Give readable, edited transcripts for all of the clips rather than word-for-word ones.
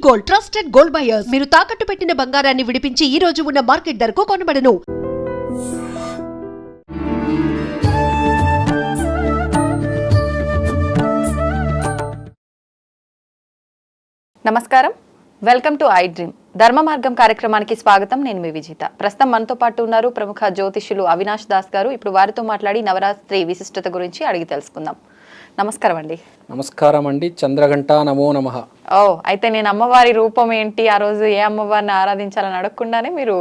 Gold, trusted gold buyers. మీరు తాకట్టు పెట్టిన బంగారాన్ని విడిపించి ఈ రోజు ఉన్న మార్కెట్ ధరకు కొనబడను. నమస్కారం, వెల్కమ్ టు ఐ డ్రీమ్. ధర్మ మార్గం కార్యక్రమానికి స్వాగతం. నేను మీ విజిత. ప్రస్తుతం మనతో పాటు ఉన్నారు ప్రముఖ జ్యోతిష్యులు అవినాష్ దాస్ గారు. ఇప్పుడు వారితో మాట్లాడి నవరాత్రి విశిష్టత గురించి అడిగి తెలుసుకుందాం. నమస్కారం అండి. నమస్కారం అండి. చంద్రఘంట నమో నమః. అయితే నేను అమ్మవారి రూపం ఏంటి, ఆ రోజు ఏ అమ్మవారిని ఆరాధించాలని అడగకుండానే మీరు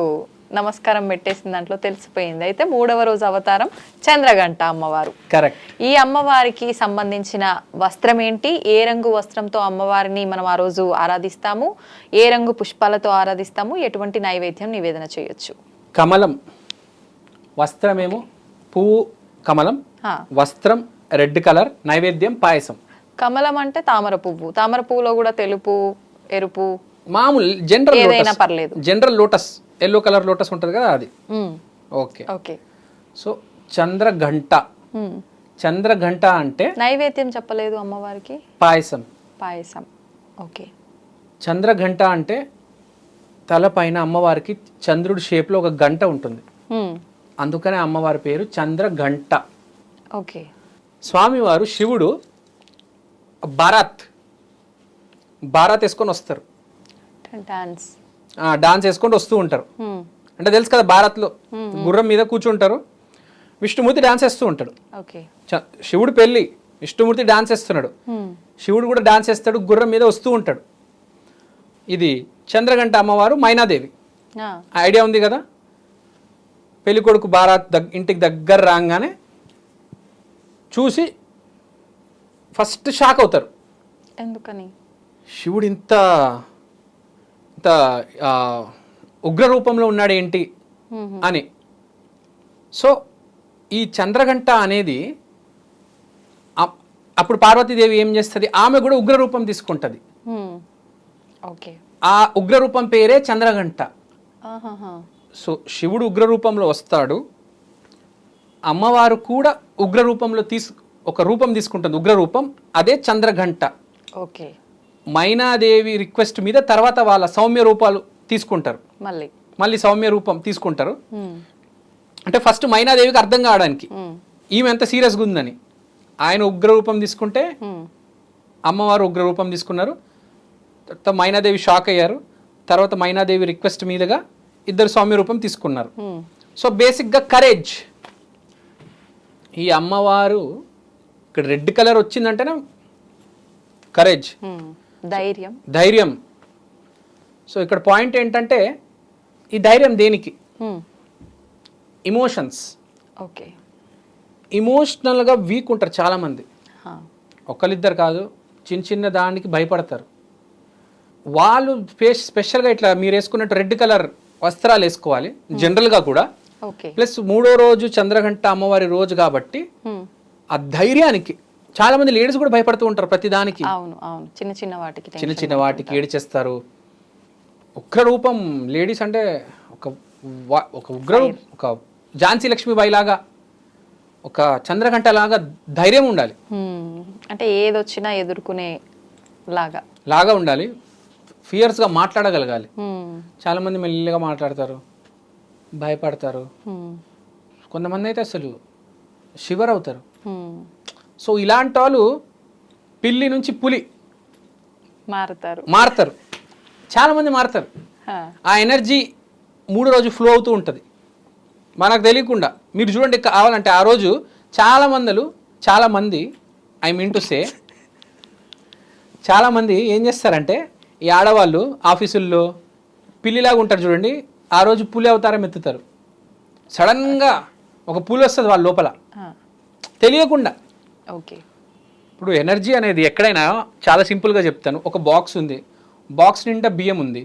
నమస్కారం పెట్టేసిన దాంట్లో తెలిసిపోయింది. అయితే 3వ రోజు అవతారం చంద్రఘంట అమ్మవారు. కరెక్ట్. ఈ అమ్మవారికి సంబంధించిన వస్త్రం ఏంటి, ఏ రంగు వస్త్రంతో అమ్మవారిని మనం ఆ రోజు ఆరాధిస్తాము, ఏ రంగు పుష్పాలతో ఆరాధిస్తాము, ఎటువంటి నైవేద్యం నివేదన చేయొచ్చు? కమలం వస్త్రమేమో పువ్వు కమలం, వస్త్రం రెడ్ కలర్, నైవేద్యం పాయసం. కమలం అంటే తామర పువ్వు. తామర పువ్వులో కూడా తెలుపు, ఎరుపు, మామూలు జనరల్ ఏదైనా పర్లేదు. General lotus, yellow colour lotus ఉంటుంది కదా, అది. Okay okay. So Chandraghanta, Chandraghanta అంటే నైవేద్యం చెప్పలేదు అమ్మవారికి. పాయసం. పాయసం. ఓకే. చంద్రఘంట అంటే తలపైన అమ్మవారికి చంద్రుడి షేప్లో ఒక గంట ఉంటుంది, అందుకనే అమ్మవారి పేరు చంద్రఘంట. ఓకే. స్వామివారు శివుడు భారత్ వేసుకొని వస్తారు, డాన్స్ వేసుకొని వస్తూ ఉంటారు. అంటే తెలుసు కదా, భారత్లో గుర్రం మీద కూర్చుంటారు, విష్ణుమూర్తి డాన్స్ వేస్తూ ఉంటాడు. శివుడు పెళ్ళి, విష్ణుమూర్తి డాన్స్ వేస్తున్నాడు, శివుడు కూడా డాన్స్ వేస్తాడు, గుర్రం మీద వస్తూ ఉంటాడు. ఇది చంద్రఘంట అమ్మవారు మైనాదేవి. ఐడియా ఉంది కదా. పెళ్లి కొడుకు భారత్ ఇంటికి దగ్గర రాగానే చూసి ఫస్ట్ షాక్ అవుతారు. ఎందుకని? శివుడు ఇంత ఉగ్ర రూపంలో ఉన్నాడు ఏంటి అని. సో ఈ చంద్రఘంట అనేది అప్పుడు పార్వతీదేవి ఏం చేస్తుంది, ఆమె కూడా ఉగ్ర రూపం తీసుకుంటుంది. ఆ ఉగ్ర రూపం పేరే చంద్రఘంట. సో శివుడు ఉగ్ర రూపంలో వస్తాడు, అమ్మవారు కూడా ఉగ్ర రూపంలో ఒక రూపం తీసుకుంటుంది, ఉగ్ర రూపం, అదే చంద్రఘంట. ఓకే. మైనాదేవి రిక్వెస్ట్ మీద తర్వాత వాళ్ళ సౌమ్య రూపాలు తీసుకుంటారు, మళ్ళీ సౌమ్య రూపం తీసుకుంటారు. అంటే ఫస్ట్ మైనాదేవికి అర్థం కావడానికి ఈమె ఎంత సీరియస్గా ఉందని. ఆయన ఉగ్ర రూపం తీసుకుంటే అమ్మవారు ఉగ్ర రూపం తీసుకున్నారు. తర్వాత మైనాదేవి షాక్ అయ్యారు, తర్వాత మైనాదేవి రిక్వెస్ట్ మీదుగా ఇద్దరు సౌమ్య రూపం తీసుకున్నారు. సో బేసిక్గా కరేజ్. ఈ అమ్మవారు ఇక్కడ రెడ్ కలర్ వచ్చిందంటేనే కరేజ్, ధైర్యం. సో ఇక్కడ పాయింట్ ఏంటంటే, ఈ ధైర్యం దేనికి? ఇమోషన్స్. ఓకే. ఇమోషనల్గా వీక్ ఉంటారు చాలామంది, ఒకళ్ళిద్దరు కాదు, చిన్న దానికి భయపడతారు. వాళ్ళు స్పెషల్గా ఇట్లా మీరు వేసుకున్నట్టు రెడ్ కలర్ వస్త్రాలు వేసుకోవాలి జనరల్గా కూడా. ప్లస్ 3వ రోజు చంద్రఘంట అమ్మవారి రోజు కాబట్టి ఆ ధైర్యానికి చాలా మంది లేడీస్ కూడా భయపడుతూ ఉంటారు ప్రతిదానికి. చిన్న చిన్న వాటికి ఏడిచేస్తారు. ఉగ్ర రూపం లేడీస్ అంటే ఒక ఉగ్ర, ఒక ఝాన్సీ లక్ష్మీబాయి లాగా, ఒక చంద్రఘంట లాగా ధైర్యం ఉండాలి. అంటే ఏదొచ్చినా ఎదుర్కొనే లాగా ఉండాలి. ఫియర్స్గా మాట్లాడగలగాలి. చాలా మంది మెల్లిగా మాట్లాడతారు, భయపడతారు. కొంతమంది అయితే అసలు షివర్ అవుతారు. సో ఇలాంటి వాళ్ళు పిల్లి నుంచి పులి మారుతారు. చాలా మంది మారుతారు. ఆ ఎనర్జీ 3వ రోజు ఫ్లో అవుతూ ఉంటుంది మనకు తెలియకుండా. మీరు చూడండి, కావాలంటే ఆ రోజు చాలా మంది ఐ మీన్ టు సే చాలా మంది ఏం చేస్తారంటే, ఈ ఆడవాళ్ళు ఆఫీసుల్లో పిల్లిలాగా ఉంటారు చూడండి, ఆ రోజు పులి అవతారం ఎత్తుతారు. సడన్గా ఒక పులి వస్తుంది వాళ్ళ లోపల తెలియకుండా. ఓకే. ఇప్పుడు ఎనర్జీ అనేది ఎక్కడైనా చాలా సింపుల్గా చెప్తాను. ఒక బాక్స్ ఉంది, బాక్స్ నిండా బియ్యం ఉంది,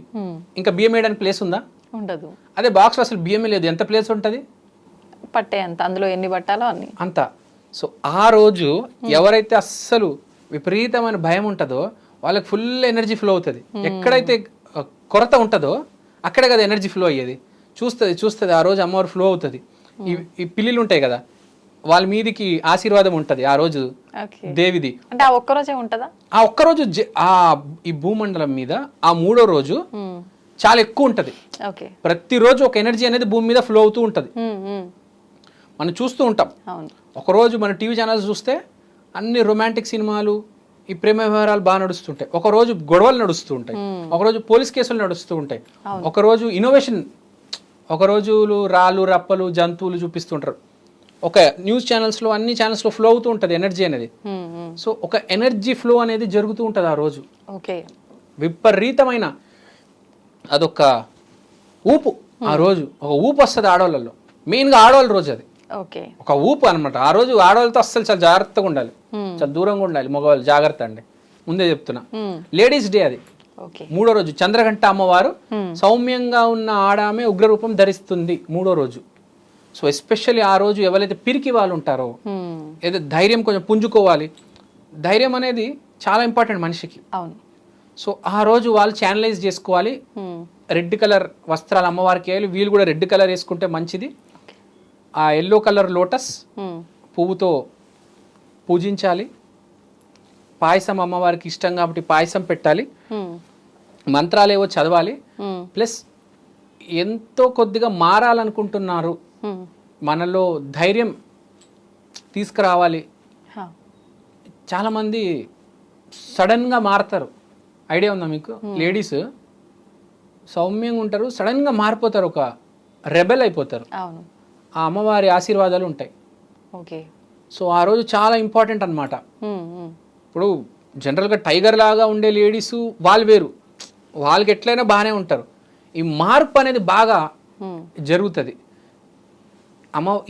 ఇంకా బియ్యం వేయడానికి ప్లేస్ ఉందా? ఉండదు. అదే బాక్స్ అసలు బియ్యమే లేదు, ఎంత ప్లేస్ ఉంటుంది? పట్టే అంత, అందులో ఎన్ని పట్టాలో అన్ని అంత. సో ఆ రోజు ఎవరైతే అస్సలు విపరీతమైన భయం ఉంటుందో వాళ్ళకి ఫుల్ ఎనర్జీ ఫ్లో అవుతుంది. ఎక్కడైతే కొరత ఉంటుందో అక్కడే కదా ఎనర్జీ ఫ్లో అయ్యేది. చూస్తుంది ఆ రోజు అమ్మవారు ఫ్లో అవుతుంది. ఈ పిల్లిలు ఉంటాయి కదా, వాళ్ళ మీదికి ఆశీర్వాదం ఉంటుంది ఆ రోజు ఓకే. దేవిది. అంటే ఆ ఒక్కరోజే ఉంటుందా? ఆ ఒక్కరోజు ఈ భూమండలం మీద ఆ 3వ రోజు చాలా ఎక్కువ ఉంటుంది. ఓకే. ప్రతిరోజు ఒక ఎనర్జీ అనేది భూమి మీద ఫ్లో అవుతూ ఉంటుంది. మనం చూస్తూ ఉంటాం. అవును. ఒకరోజు మన టీవీ ఛానల్స్ చూస్తే అన్ని రొమాంటిక్ సినిమాలు, ఈ ప్రేమ వ్యవహారాలు బాగా నడుస్తుంటాయి. ఒకరోజు గొడవలు నడుస్తూ ఉంటాయి, ఒకరోజు పోలీస్ కేసులు నడుస్తూ ఉంటాయి, ఒకరోజు ఇన్నోవేషన్, ఒకరోజు రాళ్ళు రప్పలు జంతువులు చూపిస్తుంటారు. ఒక న్యూస్ ఛానల్స్లో అన్ని ఛానల్స్లో ఫ్లో అవుతూ ఉంటుంది ఎనర్జీ అనేది. సో ఒక ఎనర్జీ ఫ్లో అనేది జరుగుతూ ఉంటుంది ఆ రోజు. ఓకే. విపరీతమైన అదొక ఊపు. ఆ రోజు ఒక ఊపు వస్తుంది ఆడవాళ్ళలో, మెయిన్గా ఆడవాళ్ళ రోజు అది. ఓకే. ఒక ఊపు అనమాట. ఆ రోజు ఆడవాళ్ళతో అస్సలు చాలా జాగ్రత్తగా ఉండాలి, చాలా దూరంగా ఉండాలి. మగవాళ్ళు జాగ్రత్త అండి, ముందే చెప్తున్నా. లేడీస్ డే అది. 3వ రోజు చంద్రఘంట అమ్మవారు సౌమ్యంగా ఉన్న ఆడామె ఉగ్రరూపం ధరిస్తుంది 3వ రోజు. సో ఎస్పెషల్లీ ఆ రోజు ఎవరైతే పిరికి వాళ్ళు ఉంటారో, ఏదో ధైర్యం కొంచెం పుంజుకోవాలి. ధైర్యం అనేది చాలా ఇంపార్టెంట్ మనిషికి. అవును. సో ఆ రోజు వాళ్ళు ఛానలైజ్ చేసుకోవాలి. రెడ్ కలర్ వస్త్రాలు అమ్మవారికి వేయాలి. వీళ్ళు కూడా రెడ్ కలర్ వేసుకుంటే మంచిది. ఆ ఎల్లో కలర్ లోటస్ పువ్వుతో పూజించాలి. పాయసం అమ్మవారికి ఇష్టం కాబట్టి పాయసం పెట్టాలి. మంత్రాలు ఏవో చదవాలి. ప్లస్ ఎంతో కొద్దిగా మారాలనుకుంటున్నారు, మనలో ధైర్యం తీసుకురావాలి. చాలామంది సడన్గా మారుతారు. ఐడియా ఉందా మీకు? లేడీస్ సౌమ్యంగా ఉంటారు, సడన్గా మారిపోతారు, ఒక రెబెల్ అయిపోతారు. ఆ అమ్మవారి ఆశీర్వాదాలు ఉంటాయి. ఓకే. సో ఆ రోజు చాలా ఇంపార్టెంట్ అనమాట. ఇప్పుడు జనరల్గా టైగర్ లాగా ఉండే లేడీస్ వాళ్ళు వేరు, వాళ్ళకి ఎట్లయినా బాగానే ఉంటారు. ఈ మార్పు అనేది బాగా జరుగుతుంది.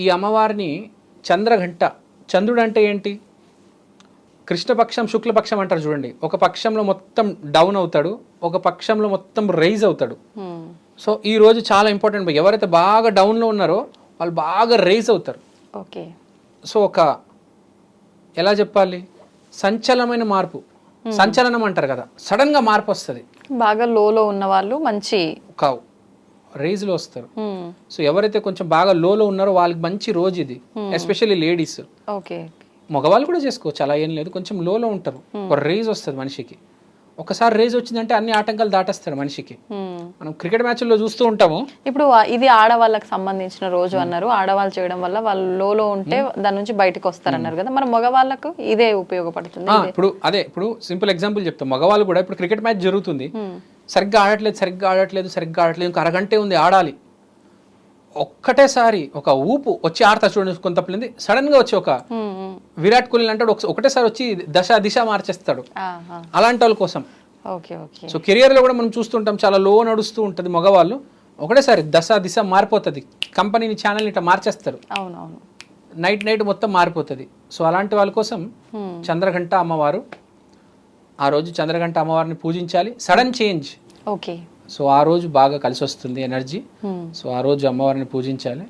ఈ అమ్మవారిని చంద్రఘంట, చంద్రుడు అంటే ఏంటి? కృష్ణపక్షం శుక్లపక్షం అంటారు చూడండి. ఒక పక్షంలో మొత్తం డౌన్ అవుతాడు, ఒక పక్షంలో మొత్తం రైజ్ అవుతాడు. సో ఈ రోజు చాలా ఇంపార్టెంట్. ఎవరైతే బాగా డౌన్లో ఉన్నారో వాళ్ళు బాగా రైజ్ అవుతారు. ఓకే. సో ఒక ఎలా చెప్పాలి, సంచలనమైన మార్పు, సంచలనం అంటారు కదా, సడన్గా మార్పు వస్తుంది. బాగా లోలో ఉన్న వాళ్ళు మంచి ఒక రైజ్లో వస్తారు. సో ఎవరైతే కొంచెం బాగా లోలో ఉన్నారో వాళ్ళకి మంచి రోజు ఇది, ఎస్పెషల్లీ లేడీస్. ఓకే. మగవాళ్ళు కూడా చేసుకోవచ్చు, అలా ఏం లేదు. కొంచెం లోలో ఉంటారు, ఒక రేజ్ వస్తుంది మనిషికి. ఒకసారి రేజ్ వచ్చిందంటే అన్ని ఆటంకాలు దాటేస్తాడు మనిషికి. మనం క్రికెట్ మ్యాచ్ల్లో చూస్తూ ఉంటాము. ఇప్పుడు ఇది ఆడవాళ్ళకి సంబంధించిన రోజు అన్నారు. ఆడవాళ్ళు చేయడం వల్ల వాళ్ళు లోలో ఉంటే దాని నుంచి బయటకు వస్తారన్నారు కదా, మరి మగవాళ్ళకు ఇదే ఉపయోగపడుతుంది. ఇప్పుడు సింపుల్ ఎగ్జాంపుల్ చెప్తాం. మగవాళ్ళు కూడా ఇప్పుడు క్రికెట్ మ్యాచ్ జరుగుతుంది, సరిగ్గా ఆడట్లేదు, ఇంకా అరగంటే ఉంది ఆడాలి. ఒక్కటేసారి ఒక ఊపు వచ్చి ఆడతా చూడండి, కొంతమంది సడన్ గా వచ్చి ఒక విరాట్ కోహ్లీ అంటాడు, ఒకటేసారి వచ్చి దిశ మార్చేస్తాడు. అలాంటి వాళ్ళ కోసం. సో కెరియర్ లో కూడా మనం చూస్తుంటాం, చాలా లో నడుస్తూ ఉంటుంది మగవాళ్ళు, ఒకటేసారి దిశ మారిపోతుంది. కంపెనీని ఛానల్ ఇట్లా మార్చేస్తారు, నైట్ మొత్తం మారిపోతుంది. సో అలాంటి వాళ్ళ కోసం చంద్రఘంట అమ్మవారు, ఆ రోజు చంద్రఘంట అమ్మవారిని పూజించాలి. Sudden change. ఓకే. సో ఆ రోజు బాగా కలిసి వస్తుంది ఎనర్జీ. సో ఆ రోజు అమ్మవారిని పూజించాలి,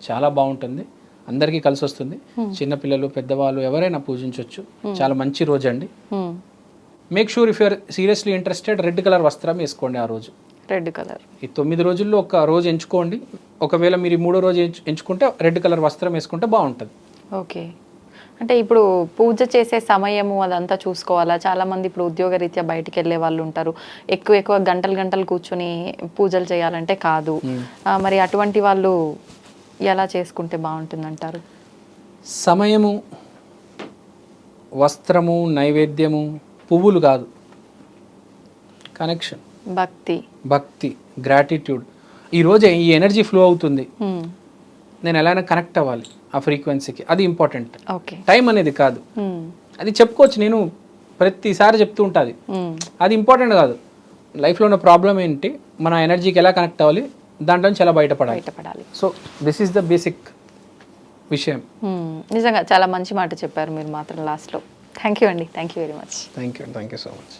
చాలా బాగుంటుంది, అందరికీ కలిసి వస్తుంది. చిన్నపిల్లలు పెద్దవాళ్ళు ఎవరైనా పూజించవచ్చు, చాలా మంచి రోజు అండి. Make sure if you are seriously interested, red colour వస్త్రం వేసుకోండి ఆ రోజు. రెడ్ కలర్ ఈ 9 రోజుల్లో ఒక రోజు ఎంచుకోండి. ఒకవేళ మీరు 3వ రోజు ఎంచుకుంటే రెడ్ కలర్ వస్త్రం వేసుకుంటే బాగుంటుంది. ఓకే. అంటే ఇప్పుడు పూజ చేసే సమయము అదంతా చూసుకోవాలా? చాలా మంది ఇప్పుడు ఉద్యోగరీత్యా బయటికి వెళ్ళే వాళ్ళు ఉంటారు, ఎక్కువ గంటలు కూర్చొని పూజలు చేయాలంటే కాదు. మరి అటువంటి వాళ్ళు ఎలా చేసుకుంటే బాగుంటుంది అంటారు? సమయము, వస్త్రము, నైవేద్యము, పువ్వులు కాదు, కనెక్షన్, భక్తి, గ్రాటిట్యూడ్. ఈరోజు ఈ ఎనర్జీ ఫ్లో అవుతుంది, నేను ఎలా కనెక్ట్ అవ్వాలి ఆ ఫ్రీక్వెన్సీకి, అది ఇంపార్టెంట్. టైం అనేది కాదు, అది చెప్పుకోవచ్చు. నేను ప్రతిసారి చెప్తూ ఉంటుంది, అది ఇంపార్టెంట్ కాదు. లైఫ్లో ఉన్న ప్రాబ్లం ఏంటి, మన ఎనర్జీకి ఎలా కనెక్ట్ అవ్వాలి, దాంట్లో నుంచి ఎలా బయటపడాలి. So this is the basic విషయం. నిజంగా చాలా మంచి మాట చెప్పారు మీరు మాత్రం లాస్ట్లో. థ్యాంక్ యూ అండి, thank you very much. Thank you so much.